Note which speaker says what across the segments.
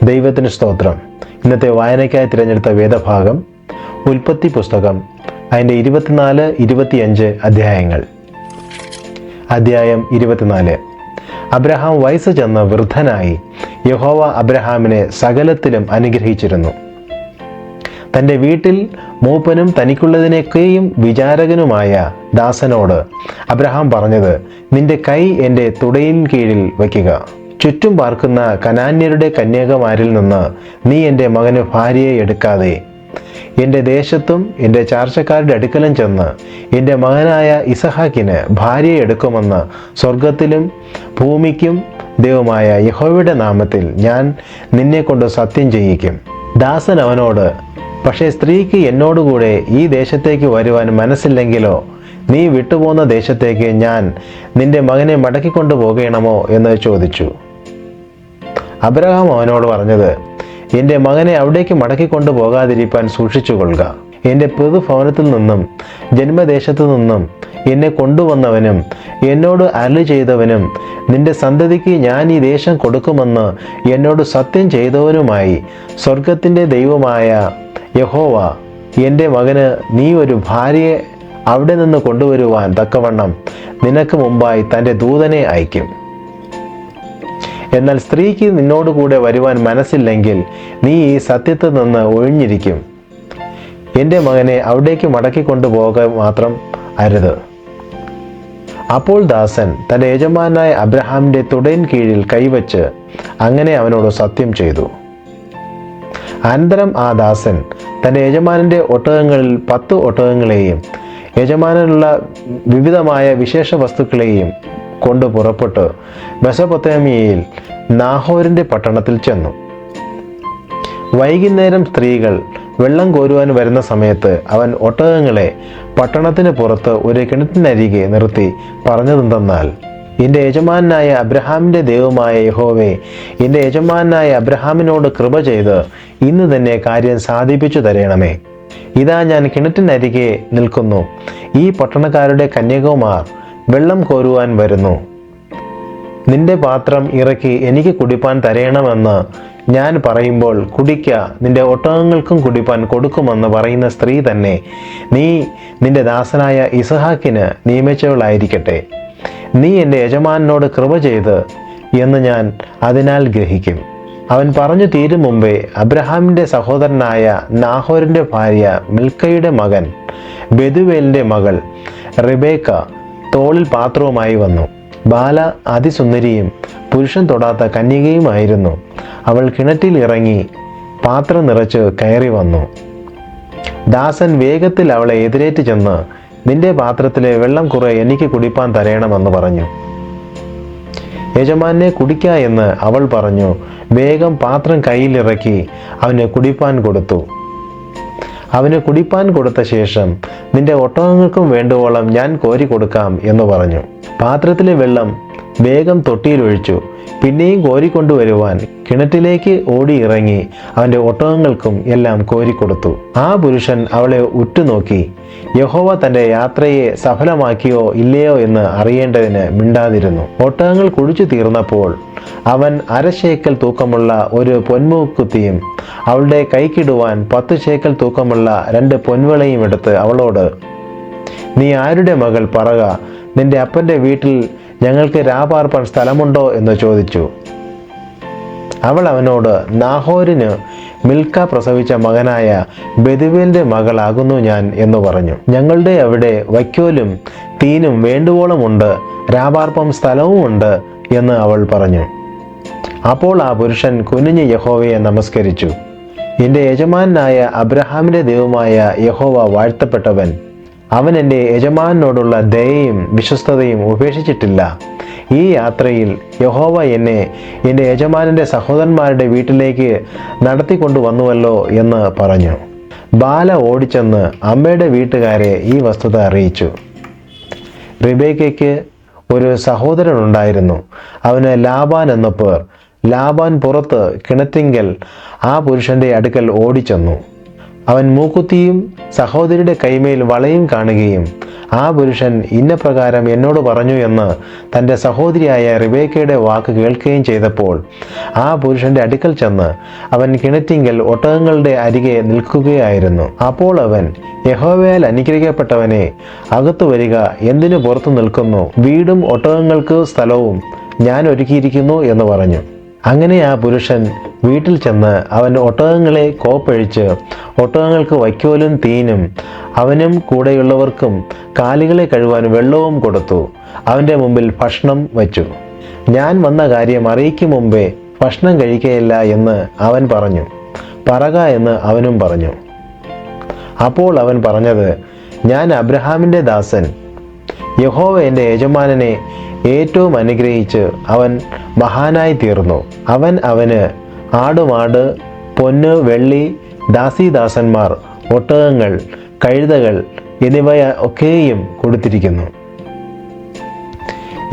Speaker 1: ദൈവത്തിന് സ്തോത്രം. ഇന്നത്തെ വായനയ്ക്കായി തിരഞ്ഞെടുത്ത വേദഭാഗം ഉൽപ്പത്തി പുസ്തകം, അതിൻ്റെ 24-25 അധ്യായങ്ങൾ. അധ്യായം 24. അബ്രഹാം വയസ്സ് ചെന്ന് വൃദ്ധനായി. യഹോവ അബ്രഹാമിനെ സകലത്തിലും അനുഗ്രഹിച്ചിരുന്നു. തൻ്റെ വീട്ടിൽ മൂപ്പനും തനിക്കുള്ളതിനൊക്കെയും വിചാരകനുമായ ദാസനോട് അബ്രഹാം പറഞ്ഞത്, നിന്റെ കൈ എൻ്റെ തുടയിൻ കീഴിൽ വയ്ക്കുക. ചുറ്റും പാർക്കുന്ന കനാന്യരുടെ കന്യകമാരിൽ നിന്ന് നീ എൻ്റെ മകന് ഭാര്യയെ എടുക്കാതെ എൻ്റെ ദേശത്തും എൻ്റെ ചാർച്ചക്കാരുടെ അടുക്കലും ചെന്ന് എൻ്റെ മകനായ ഇസഹാക്കിന് ഭാര്യയെ എടുക്കുമെന്ന് സ്വർഗത്തിലും ഭൂമിക്കും ദൈവമായ യഹോവയുടെ നാമത്തിൽ ഞാൻ നിന്നെ കൊണ്ട് സത്യം ചെയ്യിക്കും. ദാസൻ അവനോട്, പക്ഷേ സ്ത്രീക്ക് എന്നോടുകൂടെ ഈ ദേശത്തേക്ക് വരുവാൻ മനസ്സില്ലെങ്കിലോ നീ വിട്ടുപോകുന്ന ദേശത്തേക്ക് ഞാൻ നിന്റെ മകനെ മടക്കിക്കൊണ്ടു പോകണമോ എന്ന് ചോദിച്ചു. അബ്രഹാം അവനോട് പറഞ്ഞത്, എൻ്റെ മകനെ അവിടേക്ക് മടക്കിക്കൊണ്ടു പോകാതിരിക്കാൻ സൂക്ഷിച്ചുകൊള്ളുക. എൻ്റെ പൊതുഭവനത്തിൽ നിന്നും ജന്മദേശത്തു നിന്നും എന്നെ കൊണ്ടുവന്നവനും എന്നോട് അരുളി ചെയ്തവനും നിന്റെ സന്തതിക്ക് ഞാൻ ഈ ദേശം കൊടുക്കുമെന്ന് എന്നോട് സത്യം ചെയ്തവനുമായി സ്വർഗത്തിൻ്റെ ദൈവമായ യഹോവ എൻ്റെ മകന് നീ ഒരു ഭാര്യയെ അവിടെ നിന്ന് കൊണ്ടുവരുവാൻ തക്കവണ്ണം നിനക്ക് മുമ്പായി തൻ്റെ ദൂതനെ അയക്കും. എന്നാൽ സ്ത്രീക്ക് നിന്നോടുകൂടെ വരുവാൻ മനസ്സില്ലെങ്കിൽ നീ ഈ സത്യത്തിൽ നിന്ന് ഒഴിഞ്ഞിരിക്കും. എൻ്റെ മകനെ അവിടേക്ക് മടക്കിക്കൊണ്ടു പോക മാത്രം അരുത്. അപ്പോൾ ദാസൻ തൻ്റെ യജമാനായ അബ്രഹാമിൻ്റെ തുടയിൻ കീഴിൽ കൈവച്ച് അങ്ങനെ അവനോട് സത്യം ചെയ്തു. അനന്തരം ആ ദാസൻ തൻ്റെ യജമാനൻ്റെ ഒട്ടകങ്ങളിൽ 10 ഒട്ടകങ്ങളെയും യജമാനുള്ള വിവിധമായ വിശേഷ വസ്തുക്കളെയും കൊണ്ട് പുറപ്പെട്ട് മെസൊപ്പൊത്താമിയയിൽ നാഹോരിൻ്റെ പട്ടണത്തിൽ ചെന്നു. വൈകുന്നേരം സ്ത്രീകൾ വെള്ളം കോരുവാൻ വരുന്ന സമയത്ത് അവൻ ഒട്ടകങ്ങളെ പട്ടണത്തിന് പുറത്ത് ഒരു കിണറ്റിനരികെ നിർത്തി പറഞ്ഞതെന്തെന്നാൽ, എൻ്റെ യജമാനായ അബ്രഹാമിൻ്റെ ദൈവമായ യഹോവേ, എൻ്റെ യജമാനായ അബ്രഹാമിനോട് കൃപ ചെയ്ത് ഇന്ന് തന്നെ കാര്യം സാധിപ്പിച്ചു തരണമേ. ഇതാ ഞാൻ കിണറ്റിനരികെ നിൽക്കുന്നു. ഈ പട്ടണക്കാരുടെ കന്യകമാർ വെള്ളം കോരുവാൻ വരുന്നു. നിന്റെ പാത്രം ഇറക്കി എനിക്ക് കുടിപ്പാൻ തരയണമെന്ന് ഞാൻ പറയുമ്പോൾ കുടിക്ക, നിന്റെ ഒട്ടകങ്ങൾക്കും കുടിപ്പാൻ കൊടുക്കുമെന്ന് പറയുന്ന സ്ത്രീ തന്നെ നീ നിന്റെ ദാസനായ ഇസഹാക്കിന് നിയമിച്ചവളായിരിക്കട്ടെ. നീ എൻ്റെ യജമാനോട് കൃപ ചെയ്ത് എന്ന് ഞാൻ അതിനാൽ ഗ്രഹിക്കും. അവൻ പറഞ്ഞു തീരും മുമ്പേ അബ്രഹാമിൻ്റെ സഹോദരനായ നാഹോരിൻ്റെ ഭാര്യ മിൽക്കയുടെ മകൻ ബെതുവേലിൻ്റെ മകൾ റിബേക്ക തോളിൽ പാത്രവുമായി വന്നു. ബാല അതിസുന്ദരിയും പുരുഷൻ തൊടാത്ത കന്യകയുമായിരുന്നു. അവൾ കിണറ്റിൽ ഇറങ്ങി പാത്രം നിറച്ച് കയറി വന്നു. ദാസൻ വേഗത്തിൽ അവളെ എതിരേറ്റ് ചെന്ന്, നിന്റെ പാത്രത്തിലെ വെള്ളം കുറെ എനിക്ക് കുടിപ്പാൻ തരയണമെന്ന് പറഞ്ഞു. യജമാനെ കുടിക്ക എന്ന് അവൾ പറഞ്ഞു. വേഗം പാത്രം കയ്യിലിറക്കി അവന് കുടിപ്പാൻ കൊടുത്തു. അവന് കുടിപ്പാൻ കൊടുത്ത ശേഷം, നിന്റെ ഒട്ടകങ്ങൾക്കും വേണ്ടുവോളം ഞാൻ കോരി കൊടുക്കാം എന്ന് പറഞ്ഞു. പാത്രത്തിലെ വെള്ളം വേഗം തൊട്ടിയിലൊഴിച്ചു. പിന്നെയും കോരിക്കൊണ്ടുവരുവാൻ കിണറ്റിലേക്ക് ഓടി ഇറങ്ങി അവൻ്റെ ഒട്ടകങ്ങൾക്കും എല്ലാം കോരിക്കൊടുത്തു. ആ പുരുഷൻ അവളെ ഉറ്റുനോക്കി. യഹോവ തൻ്റെ യാത്രയെ സഫലമാക്കിയോ ഇല്ലയോ എന്ന് അറിയേണ്ടതിന് മിണ്ടാതിരുന്നു. ഒട്ടകങ്ങൾ കുടിച്ചു തീർന്നപ്പോൾ അവൻ 1/2 ശേക്കൽ തൂക്കമുള്ള ഒരു പൊന്മുക്കുത്തിയും അവളുടെ കൈക്കിടുവാൻ 10 ശേക്കൽ തൂക്കമുള്ള 2 പൊൻവിളയും എടുത്ത് അവളോട്, നീ ആരുടെ മകൾ പറക, നിന്റെ അപ്പൻ്റെ വീട്ടിൽ ഞങ്ങൾക്ക് രാപാർപ്പാൻ സ്ഥലമുണ്ടോ എന്ന് ചോദിച്ചു. അവൾ അവനോട്, നാഹോരിന് മിൽക്ക പ്രസവിച്ച മകനായ ബെതുവേലിൻ്റെ മകളാകുന്നു ഞാൻ എന്ന് പറഞ്ഞു. ഞങ്ങളുടെ അവിടെ വൈക്കോലും തീനും വേണ്ടുവോളം ഉണ്ട്, രാപാർപ്പം സ്ഥലവും ഉണ്ട് എന്ന് അവൾ പറഞ്ഞു. അപ്പോൾ ആ പുരുഷൻ കുനിഞ്ഞ് യഹോവയെ നമസ്കരിച്ചു. എൻ്റെ യജമാനായ അബ്രഹാമിൻ്റെ ദൈവമായ യഹോവ വാഴ്ത്തപ്പെട്ടവൻ. അവൻ എൻ്റെ യജമാനോടുള്ള ദയയും വിശ്വസ്തതയും ഉപേക്ഷിച്ചിട്ടില്ല. ഈ യാത്രയിൽ യഹോവ എന്നെ എൻ്റെ യജമാനൻ്റെ സഹോദരന്മാരുടെ വീട്ടിലേക്ക് നടത്തിക്കൊണ്ടുവന്നുവല്ലോ എന്ന് പറഞ്ഞു. ബാല ഓടിച്ചെന്ന് അമ്മയുടെ വീട്ടുകാരെ ഈ വസ്തുത അറിയിച്ചു. റിബേക്കയ്ക്ക് ഒരു സഹോദരനുണ്ടായിരുന്നു. അവന് ലാബാൻ എന്ന പേർ. ലാബാൻ പുറത്ത് കിണറ്റിങ്കൽ ആ പുരുഷന്റെ അടുക്കൽ ഓടിച്ചെന്നു. അവൻ മൂക്കുത്തിയും സഹോദരിയുടെ കൈമേൽ വളയും കാണുകയും ആ പുരുഷൻ ഇന്ന പ്രകാരം എന്നോട് പറഞ്ഞു എന്ന് തൻ്റെ സഹോദരിയായ റിബേക്കയുടെ വാക്ക് കേൾക്കുകയും ചെയ്തപ്പോൾ ആ പുരുഷന്റെ അടുക്കൽ ചെന്ന് അവൻ കിണറ്റിങ്കൽ ഒട്ടകങ്ങളുടെ അരികെ നിൽക്കുകയായിരുന്നു. അപ്പോൾ അവൻ, യഹോവയാൽ അനുഗ്രഹിക്കപ്പെട്ടവനെ, അകത്തു വരിക, എന്തിനു പുറത്തു നിൽക്കുന്നു? വീടും ഒട്ടകങ്ങൾക്ക് സ്ഥലവും ഞാൻ ഒരുക്കിയിരിക്കുന്നു എന്ന് പറഞ്ഞു. അങ്ങനെ ആ പുരുഷൻ വീട്ടിൽ ചെന്ന് അവൻ ഒട്ടകങ്ങളെ കോപ്പഴിച്ച് ഒട്ടകങ്ങൾക്ക് വൈക്കോലും തീനും അവനും കൂടെയുള്ളവർക്കും കാലുകളെ കഴുകാൻ വെള്ളവും കൊടുത്തു. അവൻ്റെ മുമ്പിൽ ഭക്ഷണം വച്ചു. ഞാൻ വന്ന കാര്യം അറിയിക്കും മുമ്പേ ഭക്ഷണം കഴിക്കുകയില്ല എന്ന് അവൻ പറഞ്ഞു. പറക എന്ന് അവനും പറഞ്ഞു. അപ്പോൾ അവൻ പറഞ്ഞത്, ഞാൻ അബ്രഹാമിൻ്റെ ദാസൻ. യഹോവ എൻ്റെ യജമാനനെ ഏറ്റവും അനുഗ്രഹിച്ച് അവൻ മഹാനായി തീർന്നു. അവൻ അവന് ആടുമാട്, പൊന്ന്, വെള്ളി, ദാസീദാസന്മാർ, ഒട്ടകങ്ങൾ, കഴുതകൾ എന്നിവ ഒക്കെയും കൊടുത്തിരിക്കുന്നു.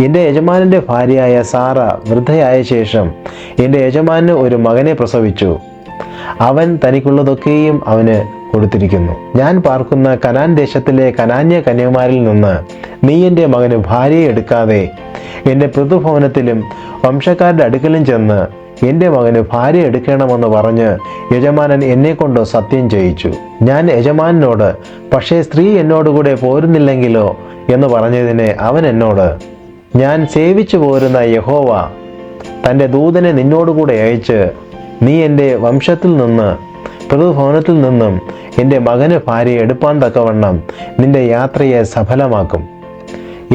Speaker 1: എൻ്റെ യജമാനൻ്റെ ഭാര്യയായ സാറ വൃദ്ധയായ ശേഷം എൻ്റെ യജമാനന് ഒരു മകനെ പ്രസവിച്ചു. അവൻ തനിക്കുള്ളതൊക്കെയും അവന് കൊടുത്തിരിക്കുന്നു. ഞാൻ പാർക്കുന്ന കനാൻ ദേശത്തിലെ കനാന്യ കന്യകുമാരിൽ നിന്ന് നീ എൻ്റെ മകന് ഭാര്യയെ എടുക്കാതെ എൻ്റെ പിതൃഭവനത്തിലും വംശക്കാരുടെ അടുക്കലും ചെന്ന് എൻ്റെ മകന് ഭാര്യ എടുക്കണമെന്ന് പറഞ്ഞ് യജമാനൻ എന്നെക്കൊണ്ട് സത്യം ചെയ്യിച്ചു. ഞാൻ യജമാനനോട്, പക്ഷേ സ്ത്രീ എന്നോടുകൂടെ പോരുന്നില്ലെങ്കിലോ എന്ന് പറഞ്ഞതിന് അവൻ എന്നോട്, ഞാൻ സേവിച്ചു പോരുന്ന യഹോവ തൻ്റെ ദൂതനെ നിന്നോടുകൂടെ അയച്ച് നീ എൻ്റെ വംശത്തിൽ നിന്ന് പിതൃഭവനത്തിൽ നിന്നും എൻ്റെ മകന് ഭാര്യയെ എടുപ്പാൻ തക്കവണ്ണം നിന്റെ യാത്രയെ സഫലമാക്കും.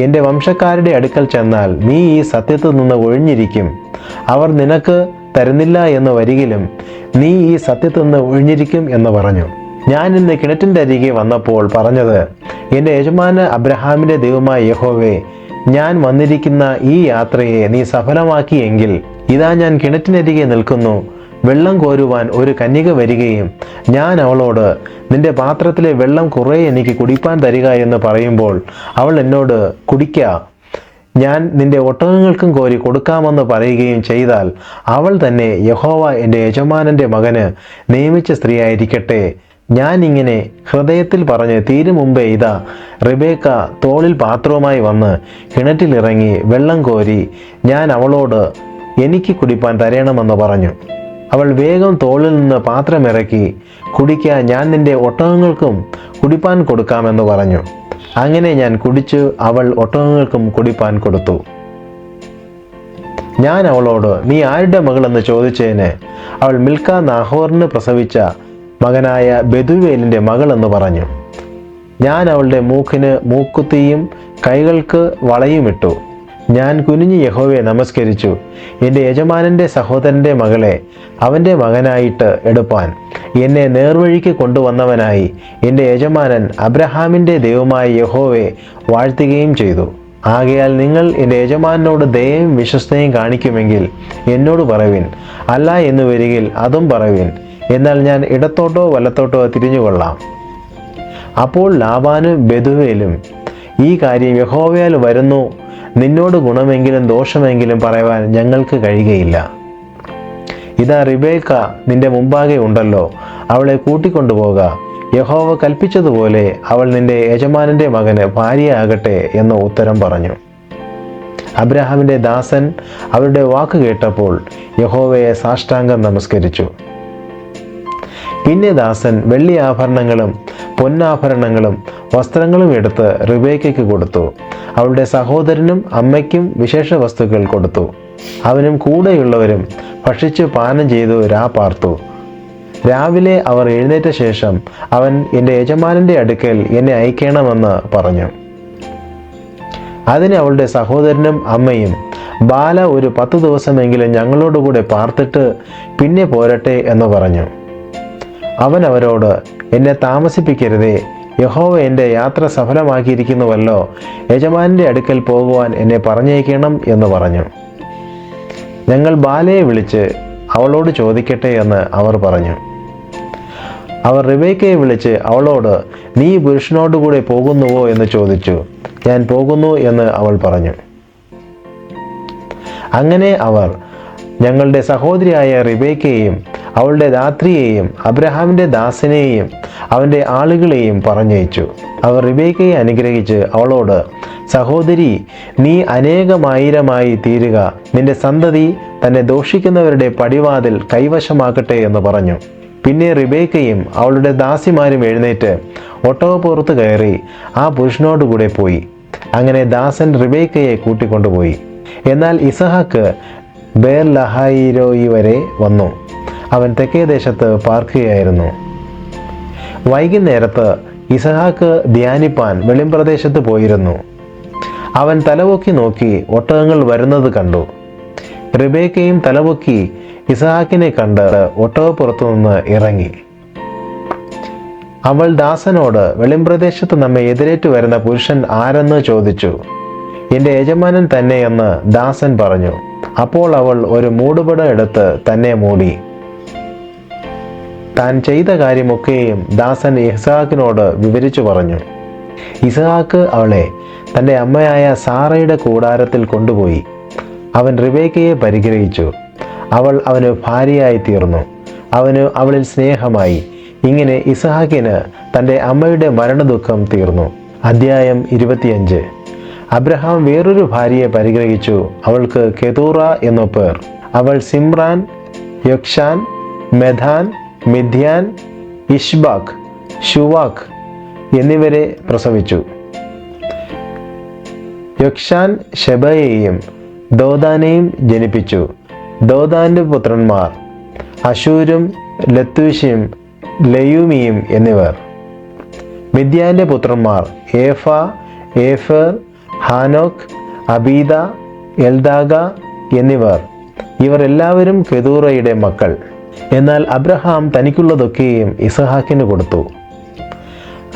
Speaker 1: എൻ്റെ വംശക്കാരുടെ അടുക്കൽ ചെന്നാൽ നീ ഈ സത്യത്തിൽ നിന്ന് ഒഴിഞ്ഞിരിക്കും. അവർ നിനക്ക് തരുന്നില്ല എന്ന് വരികിലും നീ ഈ സത്യത്തിൽ നിന്ന് ഒഴിഞ്ഞിരിക്കും എന്ന് പറഞ്ഞു. ഞാൻ ഇന്ന് കിണറ്റിൻ്റെ അരികെ വന്നപ്പോൾ പറഞ്ഞത്, എൻ്റെ യജമാന അബ്രഹാമിൻ്റെ ദൈവമായ യഹോവേ, ഞാൻ വന്നിരിക്കുന്ന ഈ യാത്രയെ നീ സഫലമാക്കിയെങ്കിൽ ഇതാ ഞാൻ കിണറ്റിനരികെ നിൽക്കുന്നു. വെള്ളം കോരുവാൻ ഒരു കന്യക വരികയും ഞാൻ അവളോട്, നിന്റെ പാത്രത്തിലെ വെള്ളം കുറേ എനിക്ക് കുടിപ്പാൻ തരിക എന്ന് പറയുമ്പോൾ അവൾ എന്നോട്, കുടിക്ക, ഞാൻ നിന്റെ ഒട്ടകങ്ങൾക്കും കോരി കൊടുക്കാമെന്ന് പറയുകയും ചെയ്താൽ അവൾ തന്നെ യഹോവ എൻ്റെ യജമാനൻ്റെ മകന് നിയമിച്ച സ്ത്രീയായിരിക്കട്ടെ. ഞാൻ ഇങ്ങനെ ഹൃദയത്തിൽ പറഞ്ഞ് തീരും മുമ്പേ ഇതാ റിബേക്ക തോളിൽ പാത്രവുമായി വന്ന് കിണറ്റിലിറങ്ങി വെള്ളം കോരി ഞാൻ അവളോട്, എനിക്ക് കുടിപ്പാൻ തരണമെന്ന് പറഞ്ഞു. അവൾ വേഗം തോളിൽ നിന്ന് പാത്രമിറക്കി, കുടിക്കാൻ ഞാൻ നിന്റെ ഒട്ടകങ്ങൾക്കും കുടിപ്പാൻ കൊടുക്കാമെന്ന് പറഞ്ഞു. അങ്ങനെ ഞാൻ കുടിച്ചു അവൾ ഒട്ടകങ്ങൾക്കും കുടിപ്പാൻ കൊടുത്തു. ഞാൻ അവളോട്, നീ ആരുടെ മകളെന്ന് ചോദിച്ചതിന് അവൾ മിൽക്ക നാഹോറിന് പ്രസവിച്ച മകനായ ബെതുവേലിൻ്റെ മകളെന്ന് പറഞ്ഞു. ഞാൻ അവളുടെ മൂക്കിന് മൂക്കുത്തിയും കൈകൾക്ക് വളയുമിട്ടു. ഞാൻ കുനിഞ്ഞ് യഹോവയെ നമസ്കരിച്ചു. എൻ്റെ യജമാനൻ്റെ സഹോദരൻ്റെ മകളെ അവൻ്റെ മകനായിട്ട് എടുപ്പാൻ എന്നെ നേർവഴിക്ക് കൊണ്ടുവന്നവനായി എൻ്റെ യജമാനൻ അബ്രഹാമിൻ്റെ ദൈവമായ യഹോവയെ വാഴ്ത്തുകയും ചെയ്തു. ആകയാൽ നിങ്ങൾ എൻ്റെ യജമാനനോട് ദയയും വിശ്വസ്തയും കാണിക്കുമെങ്കിൽ എന്നോട് പറവിൻ, അല്ല എന്ന് വരികിൽ അതും പറവിൻ, എന്നാൽ ഞാൻ ഇടത്തോട്ടോ വലത്തോട്ടോ തിരിഞ്ഞുകൊള്ളാം. അപ്പോൾ ലാബാനും ബെതുവേലും, ഈ കാര്യം യഹോവയാൽ വരുന്നു, നിന്നോട് ഗുണമെങ്കിലും ദോഷമെങ്കിലും പറയുവാൻ ഞങ്ങൾക്ക് കഴിയുകയില്ല. ഇതാ റിബേക്ക നിന്റെ മുമ്പാകെ ഉണ്ടല്ലോ, അവളെ കൂട്ടിക്കൊണ്ടുപോക. യഹോവ കൽപ്പിച്ചതുപോലെ അവൾ നിന്റെ യജമാനൻ്റെ മകന് ഭാര്യയാകട്ടെ എന്ന് ഉത്തരം പറഞ്ഞു. അബ്രഹാമിൻ്റെ ദാസൻ അവരുടെ വാക്ക് കേട്ടപ്പോൾ യഹോവയെ സാഷ്ടാംഗം നമസ്കരിച്ചു. പിന്നെ ദാസൻ വെള്ളി ആഭരണങ്ങളും പൊന്നാഭരണങ്ങളും വസ്ത്രങ്ങളും എടുത്ത് റിബേക്കയ്ക്ക് കൊടുത്തു. അവളുടെ സഹോദരനും അമ്മയ്ക്കും വിശേഷ വസ്തുക്കൾ കൊടുത്തു. അവനും കൂടെയുള്ളവരും ഭക്ഷിച്ച് പാനം ചെയ്തു പാർത്തു. രാവിലെ അവർ എഴുന്നേറ്റ ശേഷം അവൻ എൻ്റെ യജമാനൻ്റെ അടുക്കൽ എന്നെ അയക്കണമെന്ന് പറഞ്ഞു. അതിന് അവളുടെ സഹോദരനും അമ്മയും, ബാല ഒരു 10 ദിവസമെങ്കിലും ഞങ്ങളോടുകൂടെ പാർത്തിട്ട് പിന്നെ പോരട്ടെ എന്ന് പറഞ്ഞു. അവൻ അവരോട്, എന്നെ താമസിപ്പിക്കരുതേ, യഹോവ എൻ്റെ യാത്ര സഫലമാക്കിയിരിക്കുന്നുവല്ലോ, യജമാനൻ്റെ അടുക്കൽ പോകുവാൻ എന്നെ പറഞ്ഞേക്കണം എന്ന് പറഞ്ഞു. ഞങ്ങൾ ബാലയെ വിളിച്ച് അവളോട് ചോദിക്കട്ടെ എന്ന് അവർ പറഞ്ഞു. അവർ റിബേക്കയെ വിളിച്ച് അവളോട്, നീ പുരുഷനോടുകൂടെ പോകുന്നുവോ എന്ന് ചോദിച്ചു. ഞാൻ പോകുന്നു എന്ന് അവൾ പറഞ്ഞു. അങ്ങനെ അവർ ഞങ്ങളുടെ സഹോദരിയായ റിബേക്കയെയും അവളുടെ ധാത്രിയെയും അബ്രഹാമിൻ്റെ ദാസനെയും അവൻ്റെ ആളുകളെയും പറഞ്ഞയച്ചു. അവർ റിബേക്കയെ അനുഗ്രഹിച്ച് അവളോട്, സഹോദരി, നീ അനേകമായിരമായി തീരുക, നിന്റെ സന്തതി തന്നെ ദോഷിക്കുന്നവരുടെ പടിവാതിൽ കൈവശമാക്കട്ടെ എന്ന് പറഞ്ഞു. പിന്നെ റിബേക്കയും അവളുടെ ദാസിമാരും എഴുന്നേറ്റ് ഒട്ടകപ്പുറത്ത് കയറി ആ പുരുഷനോടുകൂടെ പോയി. അങ്ങനെ ദാസൻ റിബേക്കയെ കൂട്ടിക്കൊണ്ടുപോയി. എന്നാൽ ഇസഹാക്ക് ബേർലഹായിരോയി വരെ വന്നു. അവൻ തെക്കേ ദേശത്ത് പാർക്കുകയായിരുന്നു. വൈകുന്നേരത്ത് ഇസഹാക്ക് ധ്യാനിപ്പാൻ വെളിമ്പ്രദേശത്ത് പോയിരുന്നു. അവൻ തലപൊക്കി നോക്കി ഒട്ടകങ്ങൾ വരുന്നത് കണ്ടു. റിബേക്കയും തലപൊക്കി ഇസഹാക്കിനെ കണ്ട് ഒട്ടകപ്പുറത്തു നിന്ന് ഇറങ്ങി. അവൾ ദാസനോട്, വെളിമ്പ്രദേശത്ത് നമ്മെ എതിരേറ്റു വരുന്ന പുരുഷൻ ആരെന്ന് ചോദിച്ചു. എൻ്റെ യജമാനൻ തന്നെയെന്ന് ദാസൻ പറഞ്ഞു. അപ്പോൾ അവൾ ഒരു മൂടുപടം എടുത്ത് തന്നെ മൂടി. താൻ ചെയ്ത കാര്യമൊക്കെയും ദാസൻ ഇസഹാക്കിനോട് വിവരിച്ചു പറഞ്ഞു. ഇസഹാക്ക് അവളെ തൻ്റെ അമ്മയായ സാറയുടെ കൂടാരത്തിൽ കൊണ്ടുപോയി. അവൻ റിബേക്കയെ പരിഗ്രഹിച്ചു. അവൾ അവന് ഭാര്യയായി തീർന്നു. അവന് അവളിൽ സ്നേഹമായി. ഇങ്ങനെ ഇസഹാക്കിന് തൻ്റെ അമ്മയുടെ മരണദുഃഖം തീർന്നു. അധ്യായം 25. അബ്രഹാം വേറൊരു ഭാര്യയെ പരിഗ്രഹിച്ചു. അവൾക്ക് കെതൂറ എന്നു പേർ. അവൾ സിമ്രാൻ, യൊക്ഷാൻ, മെധാൻ, മിദ്യാൻ, ഇഷ്ബാക്ക്, ഷുവാക്ക് എന്നിവരെ പ്രസവിച്ചു. യൊക്ഷാൻ ഷെബയെയും ദോദാനെയും ജനിപ്പിച്ചു. ദോദാന്റെ പുത്രന്മാർ അശൂരും ലത്തൂശും ലയൂമിയും എന്നിവർ. മിദ്യാന്റെ പുത്രന്മാർ ഏഫ, ഏഫർ, ഹാനോക്ക്, അബീദ, എൽദാഗ എന്നിവർ. ഇവർ എല്ലാവരും കെതൂറയുടെ മക്കൾ. എന്നാൽ അബ്രഹാം തനിക്കുള്ളതൊക്കെയും ഇസഹാക്കിന് കൊടുത്തു.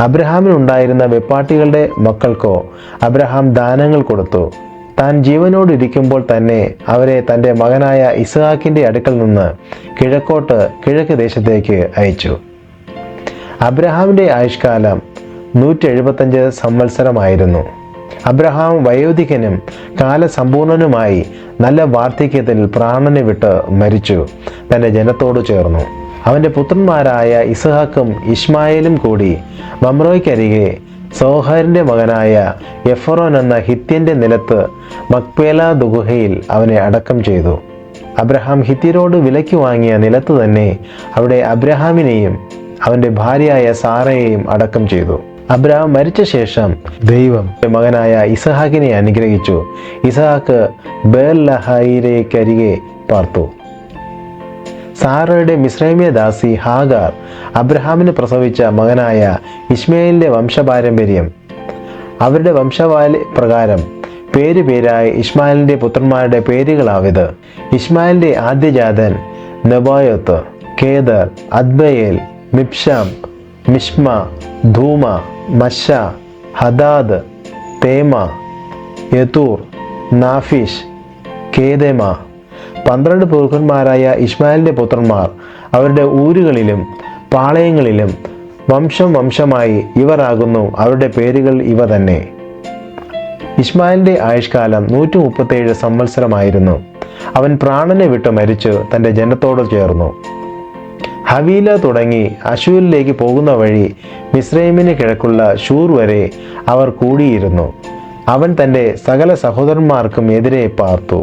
Speaker 1: അബ്രഹാമിനുണ്ടായിരുന്ന വെപ്പാട്ടികളുടെ മക്കൾക്കോ അബ്രഹാം ദാനങ്ങൾ കൊടുത്തു. താൻ ജീവനോടിരിക്കുമ്പോൾ തന്നെ അവരെ തൻ്റെ മകനായ ഇസഹാക്കിൻ്റെ അടുക്കൽ നിന്ന് കിഴക്ക് ദേശത്തേക്ക് അയച്ചു. അബ്രഹാമിൻ്റെ ആയുഷ്കാലം 175 സംവത്സരമായിരുന്നു. അബ്രഹാം വയോധികനും കാലസമ്പൂർണനുമായി നല്ല വാർദ്ധക്യത്തിൽ പ്രാണനെ വിട്ട് മരിച്ചു തൻ്റെ ജനത്തോട് ചേർന്നു. അവൻ്റെ പുത്രന്മാരായ ഇസഹാക്കും ഇഷ്മായേലും കൂടി മമ്രോയ്ക്കരികെ സോഹറിൻ്റെ മകനായ എഫ്രോൻ എന്ന ഹിത്യൻ്റെ നിലത്ത് മക്പേല ദുഗുഹയിൽ അവനെ അടക്കം ചെയ്തു. അബ്രഹാം ഹിത്യരോട് വിലയ്ക്ക് വാങ്ങിയ നിലത്ത് തന്നെ അവിടെ അബ്രഹാമിനെയും അവൻ്റെ ഭാര്യയായ സാറയെയും അടക്കം ചെയ്തു. അബ്രഹാം മരിച്ച ശേഷം ദൈവം മകനായ ഇസഹാക്കിനെ അനുഗ്രഹിച്ചു. ഇസഹാക്ക് ബേർലഹായിരയ്ക്കരികെ പാർത്തു. സാറയുടെ മിസ്രൈമ്യ ദാസി ഹാഗാർ അബ്രഹാമിന് പ്രസവിച്ച മകനായ ഇശ്മായേലിൻ്റെ വംശപാരമ്പര്യം. അവരുടെ വംശവാലി പേരായ ഇശ്മായേലിൻ്റെ പുത്രന്മാരുടെ പേരുകളാവിത്. ഇശ്മായേലിൻ്റെ ആദ്യജാതൻ Nebaioth, Kedar, അദ്ബയേൽ, Mibsam, Mishma, ധൂമ, മശ, Hadad, തേമ, യതൂർ, നാഫിഷ്, കേദമ. 12 പുരുഷന്മാരായ ഇശ്മായേലിൻ്റെ പുത്രന്മാർ അവരുടെ ഊരുകളിലും പാളയങ്ങളിലും വംശമായി ഇവർ ആകുന്നു. അവരുടെ പേരുകൾ ഇവ തന്നെ. ഇശ്മായേലിൻ്റെ ആയുഷ്കാലം 137 സംവത്സരമായിരുന്നു. അവൻ പ്രാണനെ വിട്ട് മരിച്ചു തൻ്റെ ജനത്തോട് ചേർന്നു. ഹവീല തുടങ്ങി അശൂരിലേക്ക് പോകുന്ന വഴി മിസ്രൈമിന് കിഴക്കുള്ള ഷൂർ വരെ അവർ കൂടിയിരുന്നു. അവൻ തൻ്റെ സകല സഹോദരന്മാർക്കും എതിരെ പാർത്തു.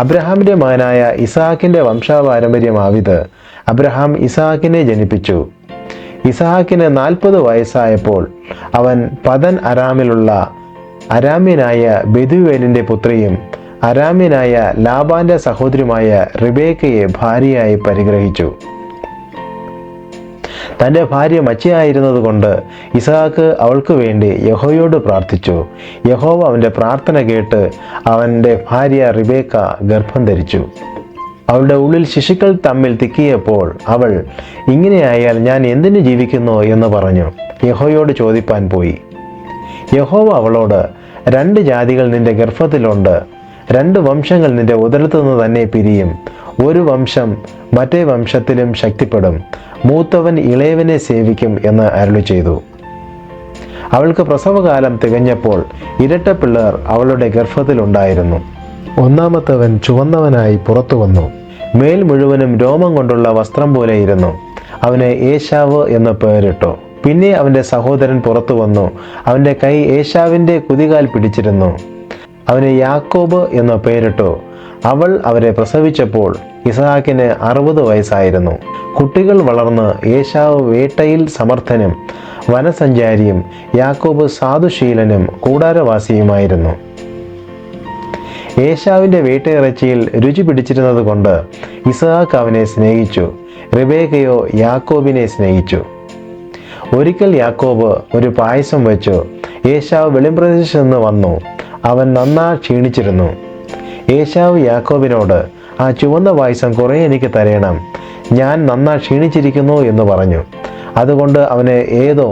Speaker 1: അബ്രഹാമിൻ്റെ മകനായ ഇസഹാക്കിൻ്റെ വംശപാരമ്പര്യമാവിത്. അബ്രഹാം ഇസഹാക്കിനെ ജനിപ്പിച്ചു. ഇസഹാക്കിന് 40 വയസ്സായപ്പോൾ അവൻ പദൻ അരാമിലുള്ള അരാമ്യനായ ബെഥുവേലിൻ്റെ പുത്രിയും അരാമ്യനായ ലാബാന്റെ സഹോദരിയുമായ റിബേക്കയെ ഭാര്യയായി പരിഗ്രഹിച്ചു. തൻ്റെ ഭാര്യ മച്ചിയായിരുന്നത് കൊണ്ട് ഇസഹാക്ക് അവൾക്ക് വേണ്ടി യഹോവയോട് പ്രാർത്ഥിച്ചു. യഹോവ അവൻ്റെ പ്രാർത്ഥന കേട്ട് അവൻ്റെ ഭാര്യ റിബേക്ക ഗർഭം ധരിച്ചു. അവളുടെ ഉള്ളിൽ ശിശുക്കൾ തമ്മിൽ തിക്കിയപ്പോൾ അവൾ, ഇങ്ങനെയായാൽ ഞാൻ എന്തിനു ജീവിക്കുന്നു എന്ന് പറഞ്ഞു യഹോവയോട് ചോദിപ്പാൻ പോയി. യഹോവ അവളോട്, 2 ജാതികൾ നിന്റെ ഗർഭത്തിലുണ്ട്, 2 വംശങ്ങൾ നിന്റെ ഉദരത്തു നിന്ന് തന്നെ പിരിയും. ഒരു വംശം മറ്റേ വംശത്തിലും ശക്തിപ്പെടും. മൂത്തവൻ ഇളയവനെ സേവിക്കും എന്ന് അരുളി ചെയ്തു. അവൾക്ക് പ്രസവകാലം തികഞ്ഞപ്പോൾ ഇരട്ട പിള്ളേർ അവളുടെ ഗർഭത്തിലുണ്ടായിരുന്നു. 1-മത്തവൻ ചുവന്നവനായി പുറത്തു വന്നു. മേൽ മുഴുവനും രോമം കൊണ്ടുള്ള വസ്ത്രം പോലെ ഇരുന്നു. അവന് ഏശാവ് എന്ന് പേരിട്ടു. പിന്നെ അവൻ്റെ സഹോദരൻ പുറത്തു വന്നു. അവൻ്റെ കൈ ഏശാവിൻ്റെ കുതികാൽ പിടിച്ചിരുന്നു. അവന് യാക്കോബ് എന്ന് പേരിട്ടു. അവൾ അവരെ പ്രസവിച്ചപ്പോൾ ഇസ്ഹാക്കിന് 60 വയസ്സായിരുന്നു. കുട്ടികൾ വളർന്ന് ഏശാവ് വേട്ടയിൽ സമർത്ഥനും വനസഞ്ചാരിയും യാക്കോബ് സാധുശീലനും കൂടാരവാസിയുമായിരുന്നു. ഏശാവിൻ്റെ വേട്ടയിറച്ചിയിൽ രുചി പിടിച്ചിരുന്നത് കൊണ്ട് ഇസ്ഹാക്ക് അവനെ സ്നേഹിച്ചു. റിബേക്കയോ യാക്കോബിനെ സ്നേഹിച്ചു. ഒരിക്കൽ യാക്കോബ് ഒരു പായസം വെച്ചു. ഏശാവ് വെളിമ്പ്രദേശത്ത് നിന്ന് വന്നു. അവൻ നന്നാ ക്ഷീണിച്ചിരുന്നു. ഏശാവ് യാക്കോബിനോട്, ആ ചുവന്ന പായസം കുറേ എനിക്ക് തരേണം, ഞാൻ നന്നാ ക്ഷീണിച്ചിരിക്കുന്നു എന്ന് പറഞ്ഞു. അതുകൊണ്ട് അവന് ഏതോ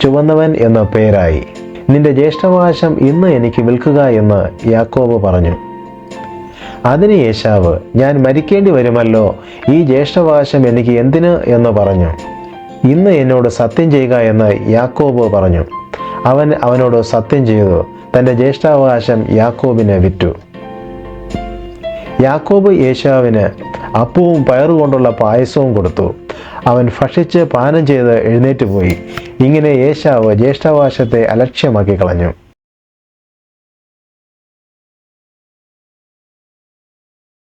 Speaker 1: ചുവന്നവൻ എന്ന പേരായി. നിന്റെ ജ്യേഷ്ഠാവകാശം ഇന്ന് എനിക്ക് വിൽക്കുക എന്ന് യാക്കോബ് പറഞ്ഞു. അതിന് ഏശാവ്, ഞാൻ മരിക്കേണ്ടി വരുമല്ലോ, ഈ ജ്യേഷ്ഠാവകാശം എനിക്ക് എന്തിന് എന്ന് പറഞ്ഞു. ഇന്ന് എന്നോട് സത്യം ചെയ്യുക എന്ന് യാക്കോബ് പറഞ്ഞു. അവൻ അവനോട് സത്യം ചെയ്തു. തൻ്റെ ജ്യേഷ്ഠാവകാശം യാക്കോബിന് വിറ്റു. യാക്കോബ് ഏശാവിന് അപ്പവും പയറുകൊണ്ടുള്ള പായസവും കൊടുത്തു. അവൻ ഭക്ഷിച്ച് പാനം ചെയ്ത് എഴുന്നേറ്റ് പോയി. ഇങ്ങനെ ഏശാവ് ജ്യേഷ്ഠാവകാശത്തെ അലക്ഷ്യമാക്കി കളഞ്ഞു.